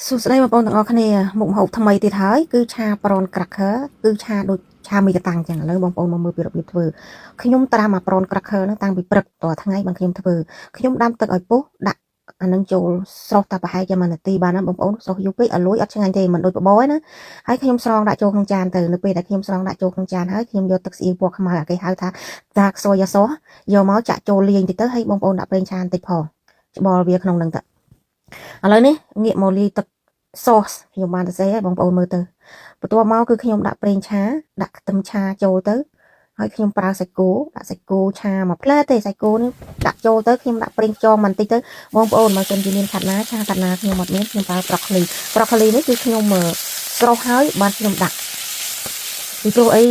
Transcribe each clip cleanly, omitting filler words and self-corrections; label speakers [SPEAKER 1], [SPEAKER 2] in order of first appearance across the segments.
[SPEAKER 1] សួស្តីបងប្អូនទាំងអស់គ្នាមុខម្ហូបថ្មីទៀតហើយគឺឆាប្រនក្រាក់ខឺគឺឆាដូចឆាមីកតាំងចឹងឥឡូវបងប្អូនមកមើលពីរបៀបធ្វើខ្ញុំត្រាំអាប្រនក្រាក់ខឺហ្នឹងតាំងពីព្រឹកតថ្ងៃបានខ្ញុំធ្វើខ្ញុំដាំទឹកឲ្យពុះដាក់អានឹងចូលស្រុះតែប្រហែលជា1នាទីបានណាបងប្អូនស្រុះយូរពេកឲ្យលួយអត់ឆ្ងាញ់ទេមិនដូចបបរឯណាហើយខ្ញុំស្រង់ដាក់ចូលក្នុងចានទៅនៅពេលដែលខ្ញុំស្រង់ដាក់ចូលក្នុងចានហើយខ្ញុំយកទឹកស្អៀវពណ៌ខ្មៅអាគេហៅថាខ្សយអសយកមកចាក់ចូលលាយបន្តិចទៅហើយបងប្អូនដាក់ប្រេងឆាបន្តិចផងច្បល់វាក្នុងហ្នឹងទៅឥឡូវនេះងាកមកលាយទឹកsauce ខ្ញុំបានទៅសេឲ្យបងប្អូនមើលទៅបន្ទាប់មកគឺខ្ញុំដាក់ប្រេងឆាដាក់ខ្ទឹមឆាចូលទៅហើយខ្ញុំប្រើសាច់គោដាក់សាច់គោឆាមួយផ្លែទេសាច់គោនេះដាក់ចូលទៅខ្ញុំដាក់ប្រេងខ្យងបន្តិចទៅបងប្អូនមកសិនជាមានខាត់ណាឆាខាត់ណាខ្ញុំអត់មានខ្ញុំប្រើប្រូកូលីនេះគឺខ្ញុំស្រុះហើយបានខ្ញុំដាក់ពីព្រោះអី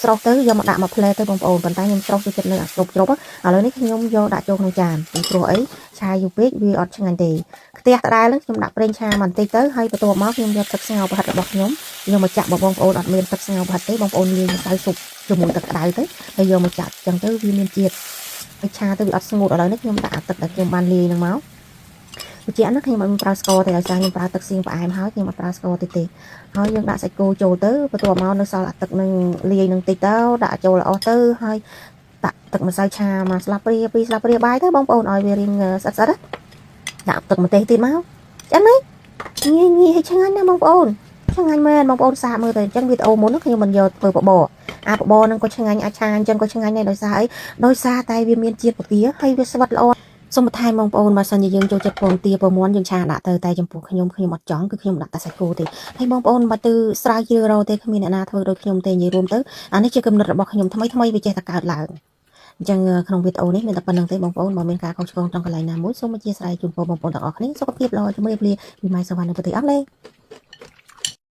[SPEAKER 1] ស្រុះទៅយកមកដាក់មួយផ្លែទៅបងប្អូនប៉ុន្តែខ្ញុំស្រុះទៅចិត្តនៅអាស្រូបជ្រប់ឥឡូវនេះខ្ញុំយកដាក់ចូលក្នុងចានពីព្រោះអីឆាយូរពេកវាអត់ឆ្ងាញ់ទេខ្ទះដដែលហ្នឹងខ្ញុំដាក់ប្រេងឆាបន្តិចទៅហើយបន្ទាប់មកខ្ញុំយកទឹកស្ងោរប្រហិតរបស់ខ្ញុំយកមកចាក់បងប្អូនអត់មានទឹកស្ងោរប្រហិតទេបងប្អូនលាយម្សៅស៊ុបជាមួយទឹកក្តៅទៅហើយយកមកចាក់ចឹងទៅវាមានជាតិហើយឆាទៅវាអត់ស្ងួតឥឡូវនេះខ្ញុំដាក់ទឹកដែលខ្ញុំបានលាយហ្នឹងមកបញ្ជាក់ណាខ្ញុំអត់ប្រើស្ករទេដោយសារខ្ញុំប្រើទឹកសៀងផ្អែមហើយខ្ញុំអត់ប្រើស្ករទេហើយយើងដាក់សាច់គោចូលទៅបន្ទាប់មកនៅសល់អាទឹកនឹងលាយនឹងតិចទៅដាក់ចូលល្អទៅហើយដាក់ទឹកម្សៅឆាមកស្លាបព្រា2ស្លាបព្រាបាយទៅបងប្អូនឲ្យវារៀងស្អិតណាដាក់ទឹកម្ទេសទៀតមកចឹងណាងាយឲ្យឆ្ងាញ់ណាបងប្អូនឆ្ងាញ់មែនបងប្អូនសាកមើលទៅអញ្ចឹងវីដេអូមុនខ្ញុំមិនយកធ្វើបបរអាបបរនឹងក៏ឆ្ងាញ់អាចឆាអញ្ចឹងក៏ឆ្ងាញ់ដែរដោយសារអីដោយសារតែវាមានជាតិពទាហើយវាស្វិតល្អសូមបន្ថែមបងប្អូនបើសិនជាយើងចូលចិត្តពងទាពងមាន់យើងឆាដាក់ទៅតែចំពោះខ្ញុំអត់ចង់គឺខ្ញុំដាក់តែសាច់គោទេហើយបងប្អូនបើទៅស្រាវជ្រាវរកទេគ្មានអ្នកណាធ្វើដូចខ្ញុំទេនិយាយរួមទៅអានេះជាគំនិតរបស់ខ្ញុំថ្មីវាចេះតែកើតឡើងអញ្ចឹងក្នុងវីដេអូនេះមានតែប៉ុណ្្នឹងទេបងប្អូនបើមានការខុសឆ្គងtrongកន្លែងណាមួយសូមអធិស្ឋានជូនបងប្អូនទាំងអស់គ្នាសុខភាពល្អជំរាបលាពីម៉ៃសវណ្ណនៅប្រទេសអង់គ្លេស